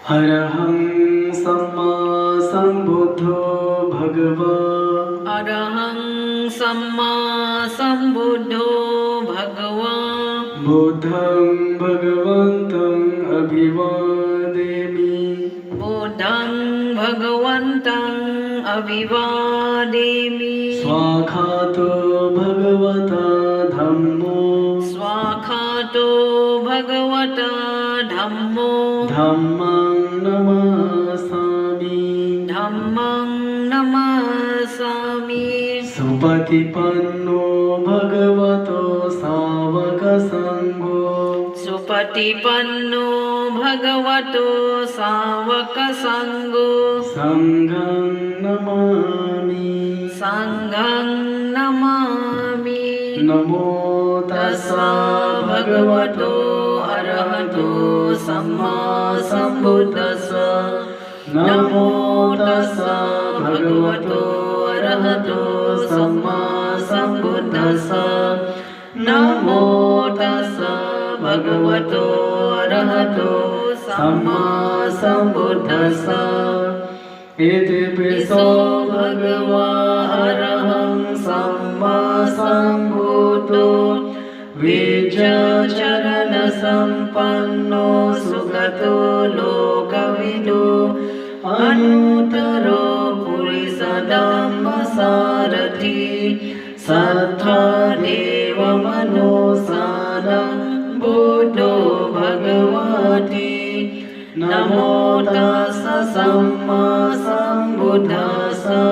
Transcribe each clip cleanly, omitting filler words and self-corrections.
अरहं सम्मा सम्बुद्धो भगवान्। अरहं सम्मा सम्बुद्धो भगवान्। बुद्धं भगवन्तं अभिवादेमि। बुद्धं भगवन्तं अभिवादेमि। स्वाखातो भगवता धम्मो। स्वाखातो भगवता धम्मो। धम्मं नमामि। धम्मं नमामि। सुपतिपन्नो भगवतो सावकसङ्घो। सुपतिपन्नो भगवतो सावकसङ्घो। सङ्घं नमामि। सङ्घं नमामि। नमो तस्सा भगवतो अरहतो सम्मा सम्बुद्धस्सा। नमो तस्सा भगवतो अरहतो सम्मा सम्बुद्धस्सा। नमो तस्सा भगवतो अरहतो सम्मा सम्बुद्धस्सा। इतिपिसो भगवा अरहं सम्मा सम्बुद्धो विजयचरणसम्पन्नो सुगतो लोकविदो अनुत्तरो पुरुषधम्मसारथि सत्ता देवमनोसानं बुद्धो भगवति। नमो तस्सा सम्मा सम्बुद्धस्सा।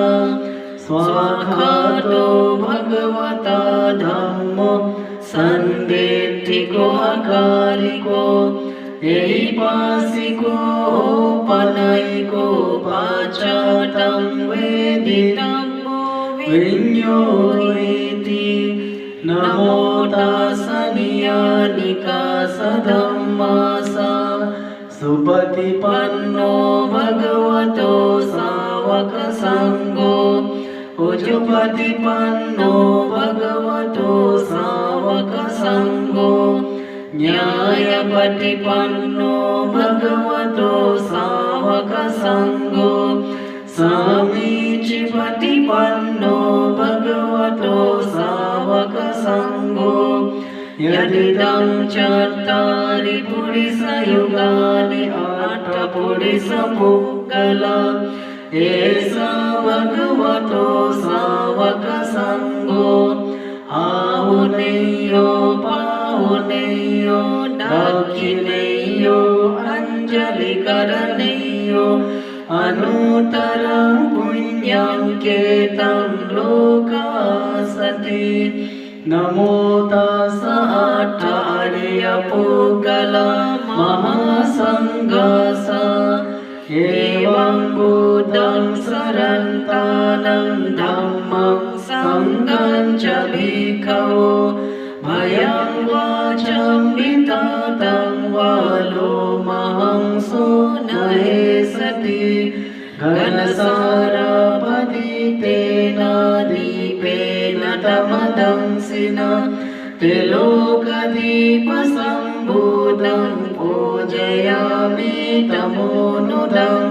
स्वाखातो भगवता धम्मो सन्देथिको अकालिको ऐपासिको औपनयिको पाश्चातं वेदितं विज्ञोति। नमो तस्सा नियानिका सधम्मासा। सुपतिपन्नो भगवतो सावकसङ्घो। उजुपतिपन्नो भगवतो सावकसङ्घो। न्यायपतिपन्नो भगवतो सावकसङ्घो। समीचीपतिपन्नो भगवतो सावकसङ्घो। यदिदं चत्वारि पुरुषयुगानि अष्टपुरुषपुङ्गला एष भगवतो सावकसङ्घो। आहुनेयो पाहुनेयो दक्षिणेयो अञ्जलिकरणेयो अनुत्तरं पुण्यं केतं लोकासति। नमो तस्सा आचार्यपुङ्गला महासङ्घसा। एवं बुद्धं शरणन्तानं धम्मं सङ्घं च भिक्खवो भयं वाचं विततं वालोमहंसो नहेसति। घनसारपतितेन दीपेन तमदंसिना त्रिलोकदीपसम्भूतं पूजयामि तमोनुदं।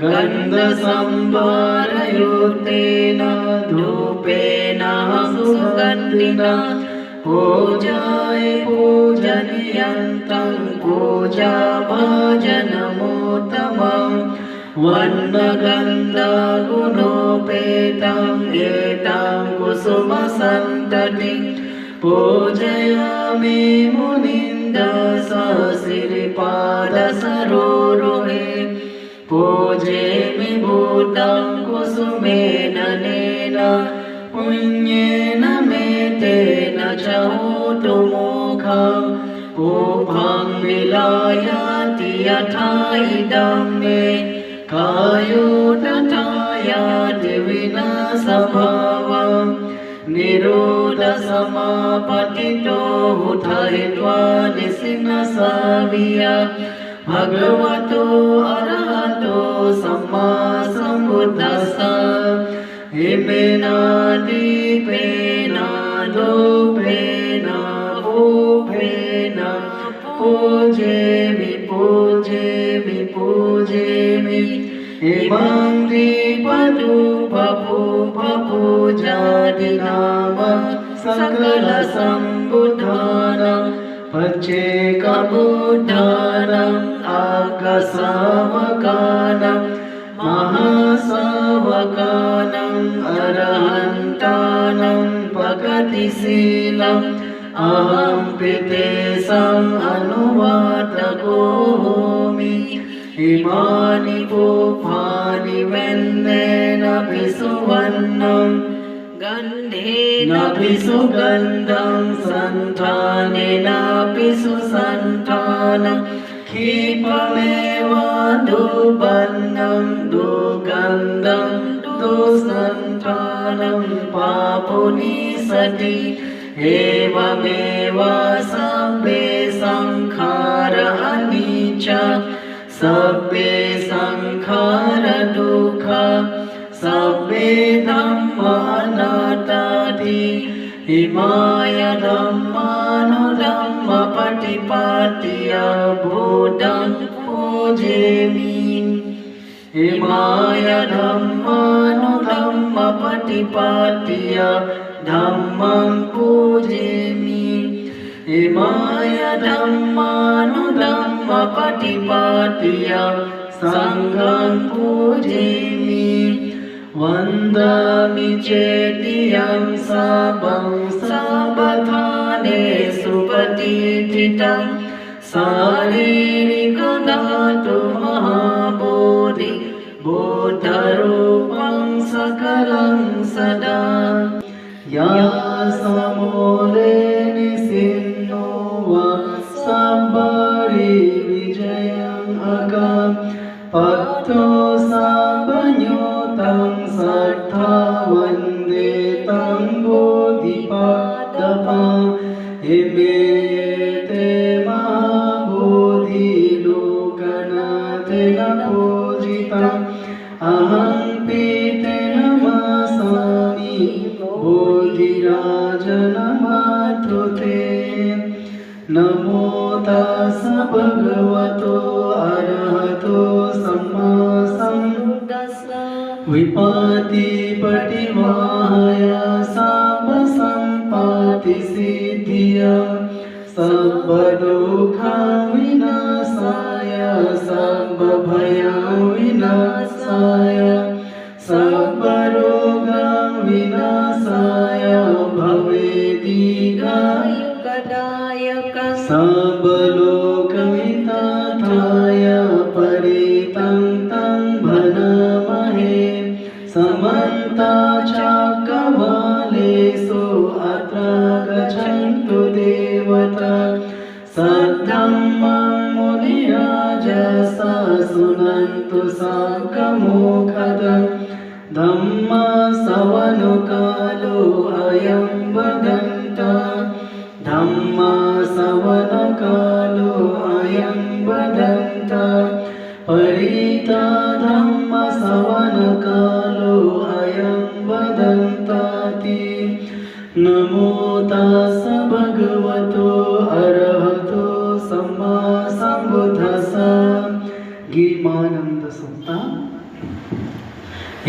गन्धसंभारयुक्तेन धूपेन सुगन्धिना पूजाय पूजनीयन्तं पूजाभाजनमोत्तमम्। वर्णगन्धगुणोपेतं एतं कुसुमसन्ततिं पूजयामि मुनिन्दसश्रीपादसरोरुहे। पूजयामि बुद्धं कुसुमेन नेन पुण्येन मेतेन च होतु मोक्षं। उभं विलायति यथा इदं मे कायो तथा याति विनाशभावम्। निरोधसमापतितो हुतहित्वा निसिन्नसाविय भगवतो अरहतो सम्मा सम्बुद्धस्सा। इमेन दीपेन धूपेन पूजेमि पूजेमि पूजेमि। पूजेमि इमं दीपधूपपूजादिनाम सकलसम्बुधानं पच्चेकबुद्धानं आगसावकानं महासावकानं अरहन्तानं पकतिशीलम् अहं पितेशम् अनुवातको होमि इमानि पुष्पाणि वेन्नेन सुवर्णं गन्धेन सुगन्धं सन्तानेन सुसन्तानं क्षिपमेव दुर्बन्धं दुर्गन्धं दुःसन्तानं पापुनि सति एवमेव सब्बे संखार अनिच्चा सब्बे संखार दुःख सब्बे धम्मा अनात्ताति इमाय धम्मानुधम्मपटिपत्य बुद्धं पूजेमि इमाय धम्मानुधम्मपटिपत्य धम्मं पूजेमि इमाय धम्मानुधम्मपटिपत्य संघं पूजेमि वन्दामि चेतियं सबं सबधानेषु प्रतिष्ठितं शारीरिकधातु महाबोधि बोधरूपं सकलं सदा या समूले निसिन्नो वा सम्बरि विजयम् अगम् पत्तो साबन्योतं सत्था वन्दे तं बोधिपादपम् इमे ते महाबोधिलोकनाथेन पूजितम् अहं पीतेन नमामि बोधिराजनमातुते नमो तस् भगवतो अरहतो सम्मा सम्बुद्धिस्स विपत्तिपटिवाहाय सर्वसम्पत्तिसिद्धिये सर्वदुःखविनाशाय सर्वभयविनाशाय सर्वरोगविनाशाय भवेदीर्घायुदायकः सर्वलोकहितार्थाय परितं तं भजामहे समन्ताचक्रवालेषु अत्र गच्छन्तु देवता सद्धम्मं मुनिराजः शृण्वन्तु साकमोखदम् धम्मश्रवणकालो अयं वदन्तः धम्मश्रवणकालो अयं वदन्तः परिता धम्मश्रवणकालो अयं वदन्ताति नमो तस् भगवतो अरहतो सम्मा सम्बुद्धस्स गीमानन्द सुत्ता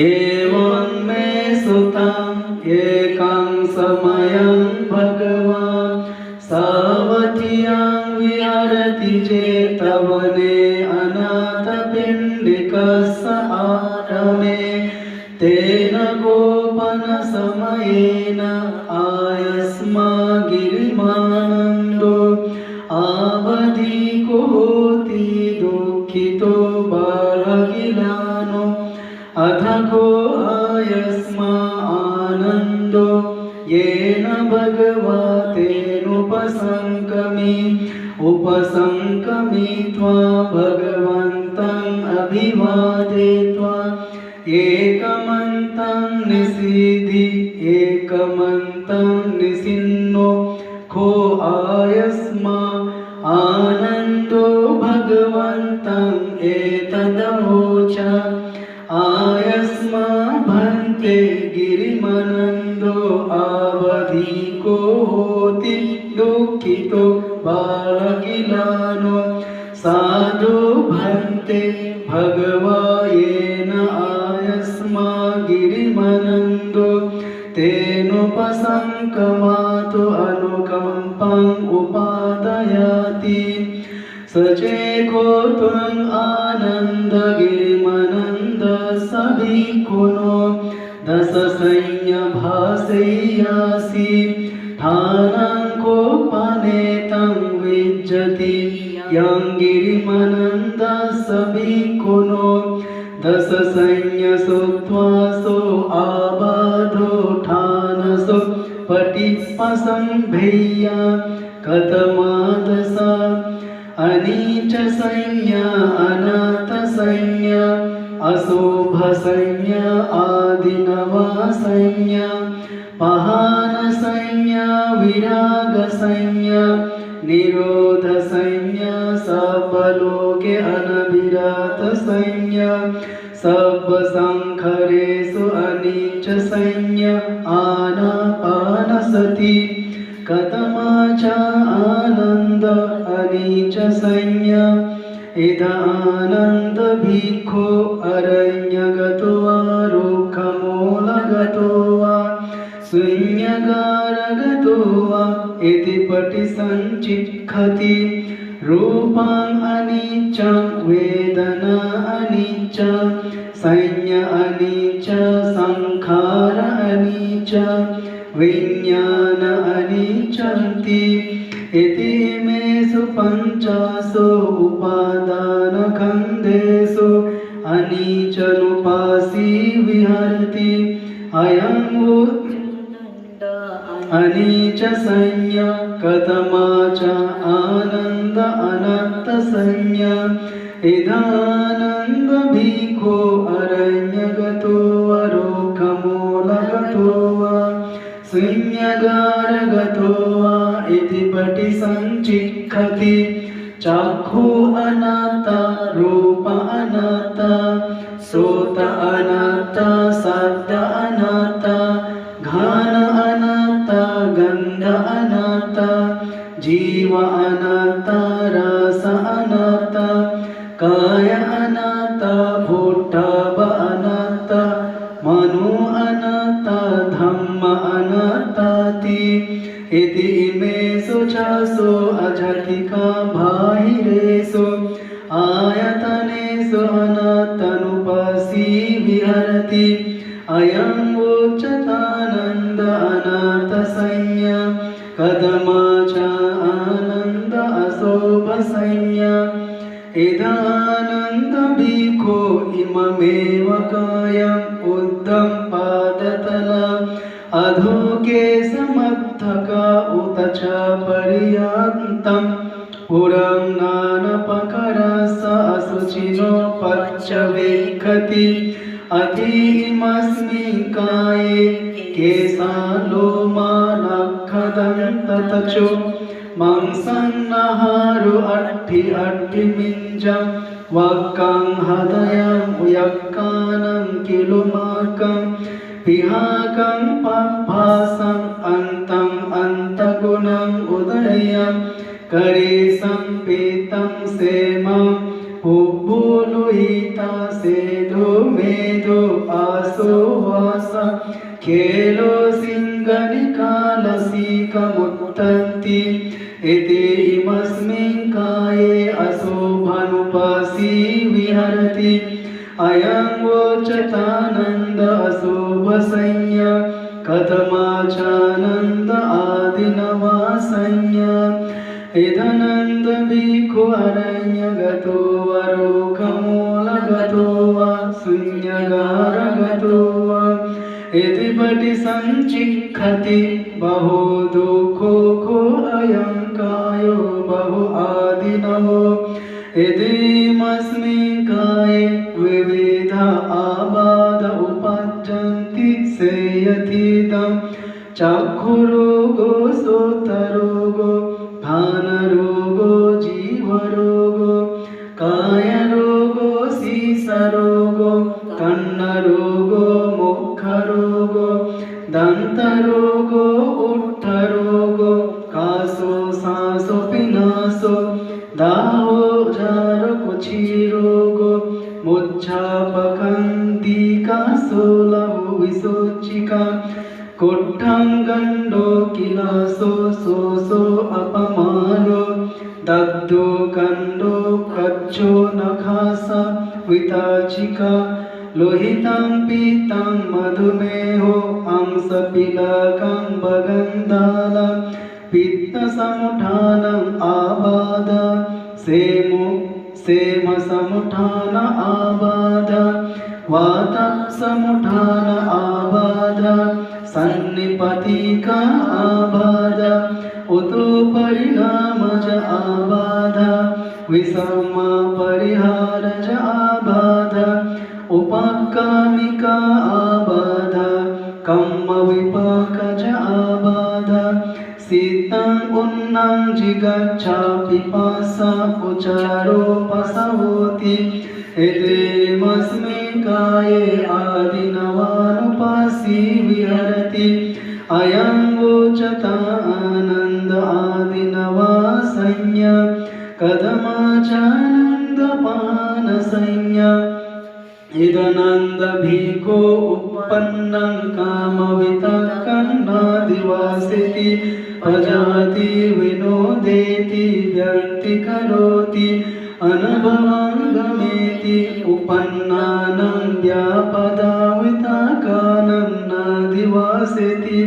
एवं मे सुतम् एकं समयं भगवान् सावधियां विहरति जेतवने अनाथपिण्डिकस्य आरमे तेन गोपनसमयेन आयस्मा गिरिमानन्दो आवधिको होति दुःखितो बालगिलानो अथको आयस्मा आनन्दो येन भगवतेनुपसङ्कमित्वा भगवन्तम् अभिवादयित्वा एकमन्तं निषीदि एकमन्तं निषिन्नो खो आयस्मा आनन्दो भगवन्तम् एतदवोच आयस्मा भन्ते गिरिमनन्दो आवधिको होति दुःखितो बालगिलानो साधु भन्ते ते भगवायेन आयस्मा गिरिमनन्दो तेनोपसङ्कमातु अनुकम्पम् उपादयाति सचेको त्वम् आनन्द गिरिमनन्द सभिकुनो दशसैन्यभासय्यासि ठानाङ्कोपनेतं विज्जति यं गिरिमनन्द सभिकुनो दशसैन्यसुत्वासो आबाधो ठानसो पटिपसंभेय्य कथमादसा अनीच सैन्य अनाथ सैन्य अशुभ सैन्य आदिनवा सैन्य पहान सैन्य विराग सैन्य निरोध सैन्य सबलोके अनविरत सैन्य सब संखरेषु अनीच सैन्य आनापानसति कथमाच आनन्द अनीच सैन्य इद आनन्द भिक्खो अरण्यगतो वा रुक्खमूलगतो वा शून्यगारगतो वा इति पटिसञ्चिक्खति रूपं अनीचं वेदना अनीच सैन्य अनीच संखार अनीच विज्ञान अनीचन्ति इति इमेषु पञ्चासु उपादानखण्डेषु अनीचनुपासी विहरति अयं अनीच सैन्य कथमाच आनन्द अनर्थ सैन्य इदानन्द भिक्खो अरण्यगतो वा रुक्खमूलगतो वा शून्यगारगतो वा इति पटिसञ्चिक्खति चक्षु अनाथ रूप अनाथ श्रोत अनाथ शब्द अनाथ घ्राण अनाथ गन्ध अनाथ जीव अनाथ रस अनाथ काय अनाथ भूतभ अनाथ मनो अनाथ धम्म अनाथाति इति इमेषु चासु अजतिका बाहिरेषु आयतनेषु अनाथनुपासी विहरति अयं उच्यतानन्द अनाथ सैन्य कथमाच आनन्द अशुभ सैन्य इदानन्द भिक्खो इममेव कायम् उद्धं पादतला अधोके समर्थका उत च पर्यन्तं पुरं नानपकरस असुचिनो पच्चवेक्षति अधीमस्मिन् काये केशालोमा नखदन्ततचो मांसन्नहारो अट्ठिमिञ्जं वक्कं हृदयं यक्कानं किलुमाकं पिहाकं पभासं अन्तं अन्तगुणं उदयं करेशं पीतं सेमं उब्बुलुहिता सेदो मेदो आसो वास खेलो सिंहनिकालसीकमुत्तन्ति इति इमस्मिन् काये अशुभनुपासी विहरति अयं वोचतानन्द अशुभ सैन्य कथमाचानन्द आदिनवा सैन्य इदानन्द भिक्खु अरण्यगतो वा रुक्खमूलगतो वा शून्यगारगतो वा इति पटिसञ्चिक्खति बहु दुःखो अयं कायो बहु आदिनवो इतीमस्मिन् काये विविध आबाध उपज्जन्ति सेयतीदं चक्षुरोगो श्रोत्ररोगो घ्राणरोगो जीवरोगो कायरोगो शीर्षरोगो कर्णरोगो मुखरोगो दन्तरोगो उष्ठरोगो कासो सांसो पिनासो दाहो जार कुक्षिरोगो मुच्छापकन्तिका सोलहु विसोचिका कोट्ठाङ्गण्डो किलासो सोसो अपमानो दग्धो कण्डो कच्छो नखासा विताचिका लोहितं पीतं मधुमेहो अंसपिलकं बगन्धाला पित्तसमुठानम् आबाध सेमसमुठान आबाध वातसमुठान आबाध सन्निपतिका आबाध उतो परिणामज आबाध विषमा परिहारज आबाध उपकामिका आबाध कम्म विपाकज आबाध सीतं उन्नं जिगच्छा पिपासा उचारोपसवोति एतेमस्मिन् काये आदिनवानुपासी विहरति अयं वोचता आनन्द आदिनवासंज्ञ कदमाचानन्दपानसंज्ञ इदनन्दभिको उत्पन्नं कामवितकन्नादिवासिति अजाति विनोदेति व्यक्तिकरोति अनुभवङ्गमेति उपन्नानं व्यापदावितकानं नादिवासिति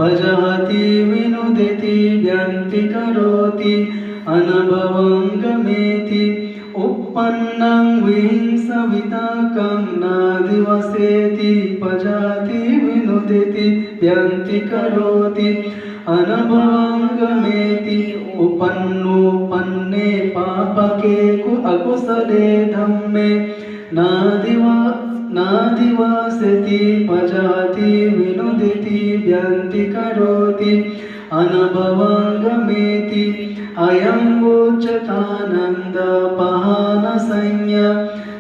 अजाति विनोदेति व्यक्तिकरोति अनुभवङ्गमेति उपन्नं विहिंसवितकं नादिवसेति पजाति विनुदेति व्यक्तिकरोति अनुभवङ्गमेति उपन्नोपन्ने पापके अकुशले धम्मे नादिवासेति पजाति विनुदेति व्यक्तिकरोति अनुभवङ्गमेति अयं वोचतानन्दपहानसंज्ञा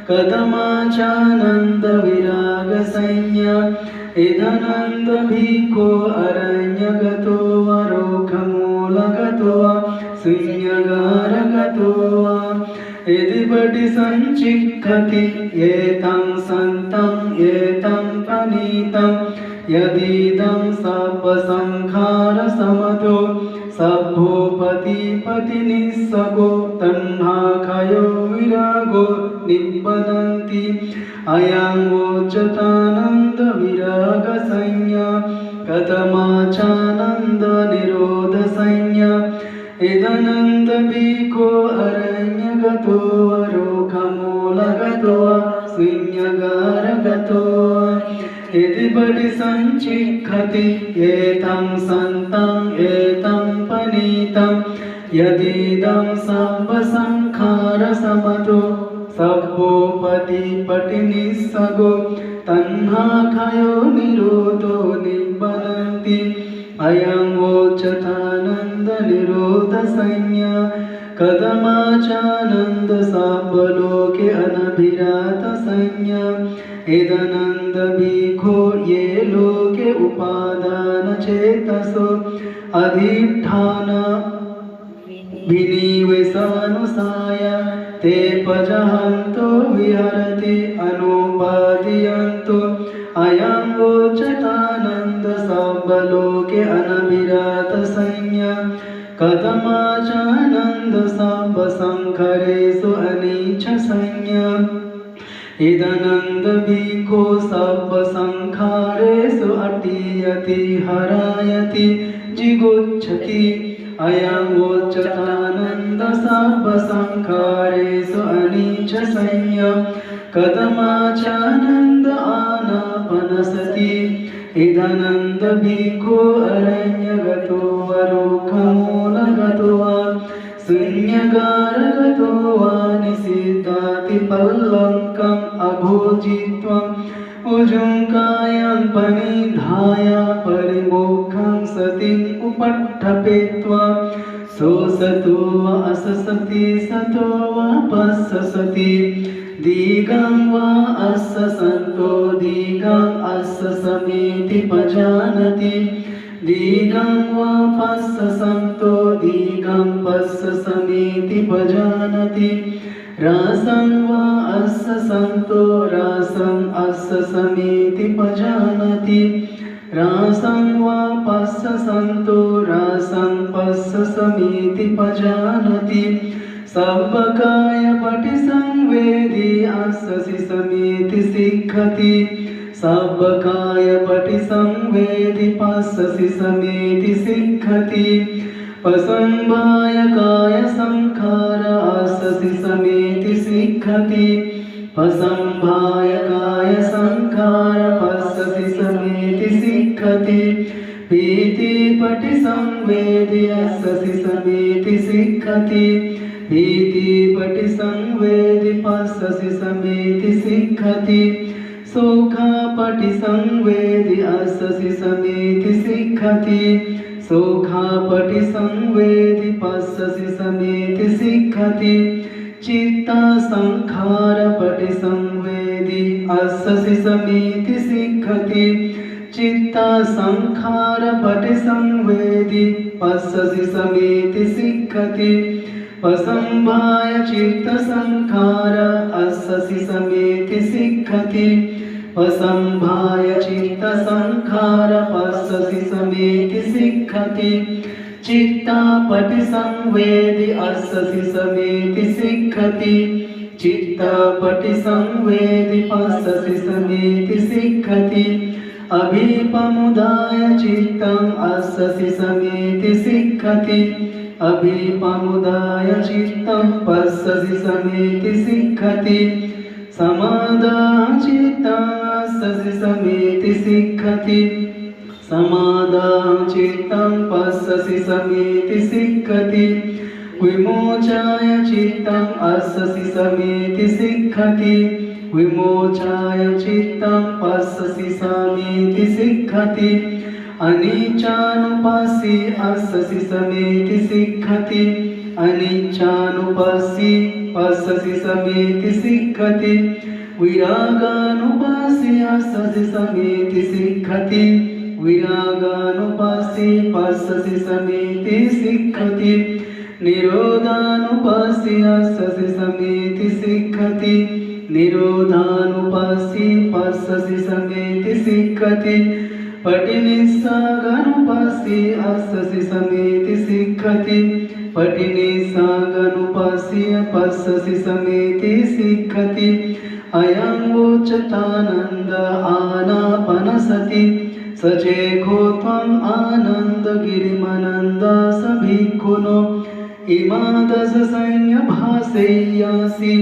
कदमाचानन्दविरागसंज्ञा इदनन्दभिको अरण्यगतो वरोखमूलगतो वा शून्यगारगतो वा यदिपटि सञ्चिक्खति एतं सन्तं एतं पनीतं यदीदं सप्पसंखारसमतो सभोपतिपतिनिस्सगो तन्हाखयो विरागो निब्बदन्ति अयं वोचतानन्दविरागसंज्ञा कथमाचानन्दनिरोधसंज्ञा इदनन्दभिको अरण्यगतो वरोखमूलगतो शून्यगारगतो यदिपटि सञ्चिक्खति एतं सन्तं एतं पनीतं यदीदं सप्पसंखारसमतो सभोपतिपतिनिस्सगो तन्हाखयो निरोधो निब्बदन्ति अयं वोचतानन्दनिरोधसंज्ञा कदमाचानन्दसाब्बलोके अनभिरातसंज्ञा इदनन्दभिखो ये लोके उपादानचेतसो अधिष्ठान विनिवेशानुसाय ते पजहन्तो विहरति अनुपादीयन्तो अयं वोचतानन्दसाब्बलोके अनभिरातसंज्ञा कथमाचानन्दसाब्बसंखरेषु अनीचसंज्ञा इदनन्दभिको सप्पसंखारेषु अटीयति हरायति जिगुच्छति अयं वोचतानन्दसाब्बसंखारेषु अनीचसंज्ञा कथमाचानन्द आनापनसति इदनन्दभिको अरण्यगतो वरोखमूलगतो वा शून्यगारगतो वा निषिद्धातिपल्लङ्कम् अभोजित्वम् उजुङ्कायां पनिधाय परिमोक्षं सतिम् उपट्ठपेत्वा सोऽसतो वा अससति सतो वा पस्ससति दीघं वा अस्ससन्तो दीघं अस्ससमीति पजानति दीघं वा पस्ससन्तो दीघं पस्ससमीति पजानति रासं वा अस्य सन्तो रासम् अस्य समीति पजानति रासं वा पस्य सन्तो रासं पस्य समीति पजानति सब्बकायपटि संवेदी अस्य समीति सिक्खति सब्बकायपटि संवेदी पस्य समीति सिक्खति पसंभाय काय संखार अससि समेति सिक्खति पसंभाय काय संखार पससि समेति सिक्खति पीति पटि संवेदि अससि समेति सिक्खति पीति पटि संवेदि पससि समेति सिक्खति सुखा पटि संवेदि अससि समेति सिक्खति सुखापटि संवेदि पश्यसि समेति सिक्खति चित्ता संखारपटि संवेदि अससि समेति सिक्खति चित्ता संखारपटि संवेदि पश्यसि समेति सिक्खति पसंभाय चित्त संखार अससि समेति सिक्खति पसंभाय चित्त संखार पश्यसि समेति सिक्खति चित्तापटि संवेदि अससि समेति सिक्खति चित्तापटि संवेदि पश्यसि समेति सिक्खति अभिपमुदाय चित्तं अससि समेति सिक्खति अभिपमुदाय चित्तं पश्यसि समेति सिक्खति समादाचित्तं अससि समेति सिक्खति समादाचित्तं पश्यसि समेति सिक्खति विमोचाय चित्तं अससि समेति सिक्खति विमोचाय चित्तं पश्यसि समेति सिक्खति अनिच्चानुपस्सि अससि समेति सिक्खति अनिच्चानुपस्सि पश्यसि समेति सिक्खति विरागानुपस्सि अससि समेति सिक्खति विरागानुपस्सि पश्यसि समेति सिक्खति निरोधानुपस्सि अससि समेति सिक्खति निरोधानुपस्सि पश्यसि समेति सिक्खति पटिनिस्सागानुपस्सि अससि समेति सिक्खति पटिनिस्सागानुपस्सि पश्यसि समेति सिक्खति अयं उच्चतानन्द आनापानसति सचेखो त्वम् आनन्दगिरिमनन्द सभिक्खुनो इमादश सैन्यभासेयासि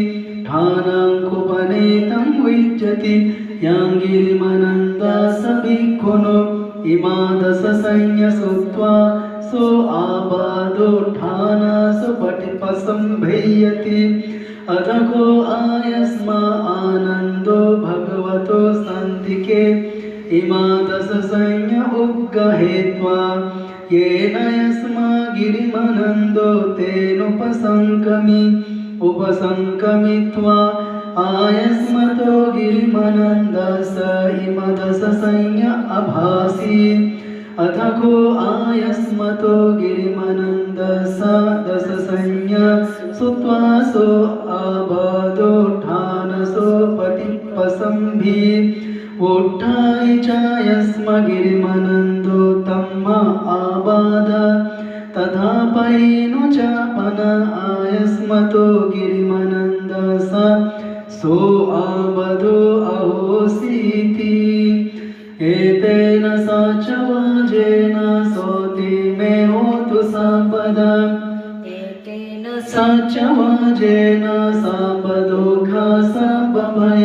ठानाङ्कुपनेतं विज्जति याङ्गिरिमनन्द सभिक्खुनो इमादश सैन्यसुत्वा सो आबादो ठाना सुपटिपसंभेयति अधको आयस्मा आनन्दो भगवतो सन्तिके इमादश सैन्य उग्गहेत्वा येन यस्मा गिरिमनन्दो तेनुपसङ्कमि उपसङ्कमित्वा आयस्मतो गिरिमनन्दस इमदश सैन्य अभासि अथको आयस्मतो गिरिमनन्दस दश सैन्य सुत्वा सो आबादो ठानसो पटिपसंभि उट्ठाय चायस्म गिरिमनन्दो तम्म आबाद तथा पैनु चापन आयस्मतो गिरिमनन्दस सो आबदो अहोसीति एतेन सचवाजेन सोति मे होतु संपदा एतेन सचवाजेन संपदोखा संपभय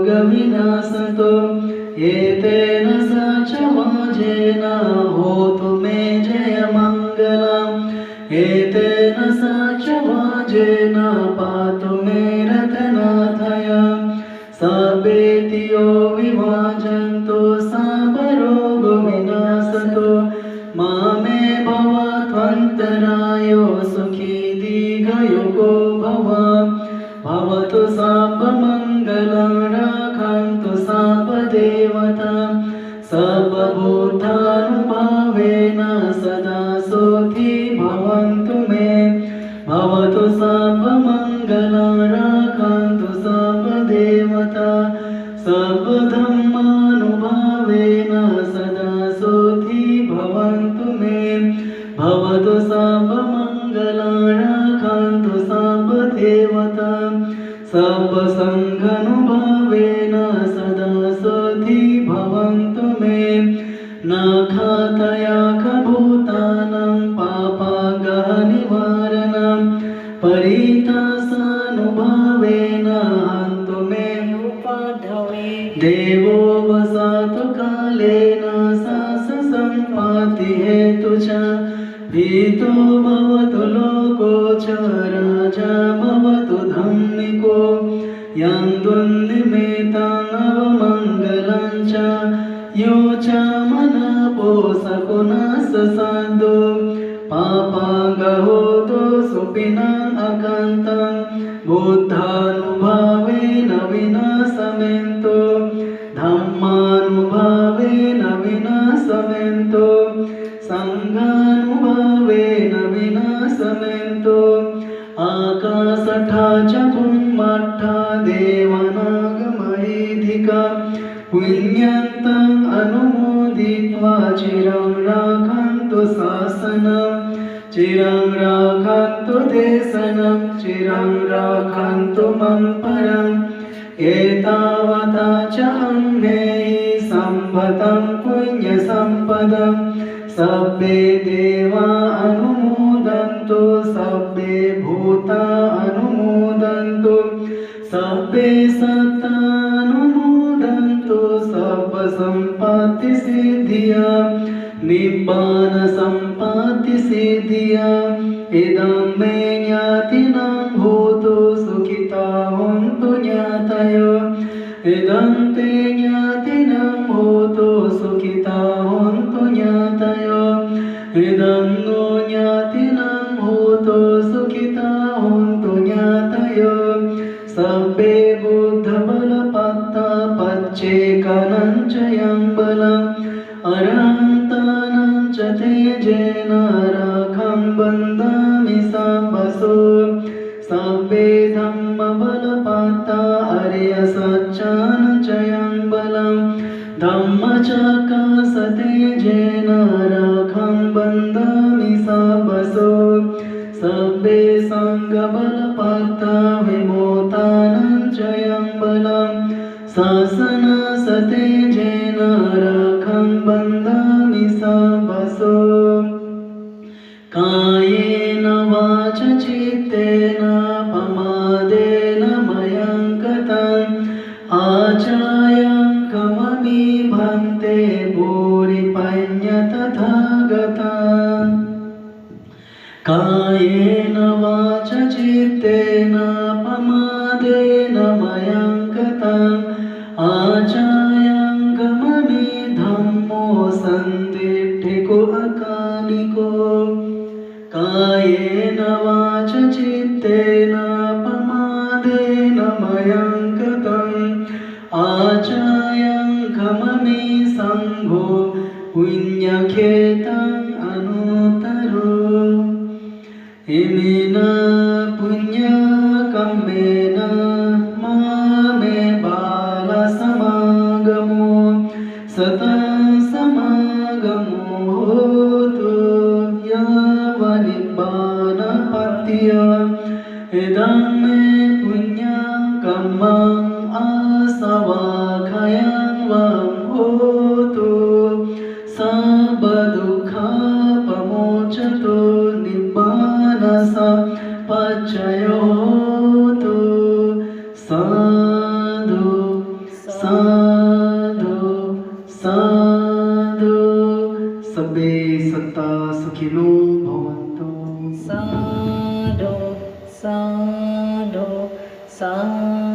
संपरोगविनाशतो एतेन सचवाजेन होतु मे जयमङ्गलम् एतेन सचवाजेन पातु मे रत्नाथयम् सबेतियो विभाजन्तो साबरोगो विनाशतो मामे भवत्वन्तरायो सुखी दीर्घयुगो भव भवतु सापमङ्गलं रक्षन्तु सापदेवता सर्वभूतानुभावेन सदा सोऽधि भवन्तु मे भवतु सापमङ्गलं सर्वधर्मानुभावेन सदा सुखी भवन्तु मे भवतु सर्वमङ्गलं रक्षन्तु सर्वदेवता सर्वसङ्घानुभावेन सदा सुखी भवन्तु मे न खातयाखभूतानां पापागनिवारणं परितासानुभावेन हन्तु मे देवो वसतु कालेन साससम्पत्तिहेतु च भीतो भवतु लोको च राजा भवतु धम्मिको यं दुर्निमित्तं अवमङ्गलं च यो च मनपोषकुनः साधु पापागहोतो सुपिनम् अकन्तं बुद्धानुभावेन विनाशमेन्तो धम्मानुभावेन विनाशमेन्तो सङ्घानुभावेन विनाशमेन्तो आकाशठा च भूमट्ठा देवनागमैधिका पुण्यन्तम् अनुमोदित्वा चिरं रक्षन्तु शासनं चिरं रक्षन्तु देशनं चिरं रक्षन्तु मम परम् एतावता च अन्यैः सम्पतं पुण्यसम्पदं सब्बे देवा अनुमोदन्तु सब्बे भूता अनुमोदन्तु सब्बे सत्ता अनुमोदन्तु सर्वसम्पत्तिसिद्धिया निब्बानसम्पत्तिसिद्धिया इदं मे ज्ञातिनां भूतो सुखिता हन्तु ज्ञातयो इदं ते ज्ञातिनां भूतो सुखिता हन्तु ज्ञातयो इदं नो ज्ञातिनां भूतो सुखिता हन्तु ज्ञातयो सब्बे बुद्धबलपत्ता पच्चेकनं च यं बलम् अरहन्तानं च तेजेन रखं बन्धामि साम्बसो सब्बे धम्मबलपत्ता अर्यसच्चानं च यं बलम् धम्मचक्रसतेजेन रखं बन्धामि साम्बसो सब्बे सङ्गबलपत्ता विमोतानं च यं बलम् शासनसतेजेन रखं बन्धामि साम्बसो कायेन वाच चित्तेन प्रमादेन मयं गतम् आचार्यं कमपि भन्ते भूरिपञ्यतथागता कायेन वाच चित्तेन प्रमादेन मयं गतम् आचार्यं कमपि धम्मो सन्दिट्ठिको अकालिको कायेन वाच चित्तेन प्रमादेन मयं गतम् आचार्यं कमपि सङ्घो पुण्यखेतम् अनुतरो इमेन पुण्यकम्मेन मामे बालसमागमो सतं समागमो होतु यावनिब्बानपत्य इदं मे पुण्यकम्मम् आसवाखयं वं होतु सर्वदुःखप्रमोचतो निब्बानसम्पच्चयो होतु साधु साधु साधु सब्बे सत्ता सुखिनो भवन्तु साधु साधु साधु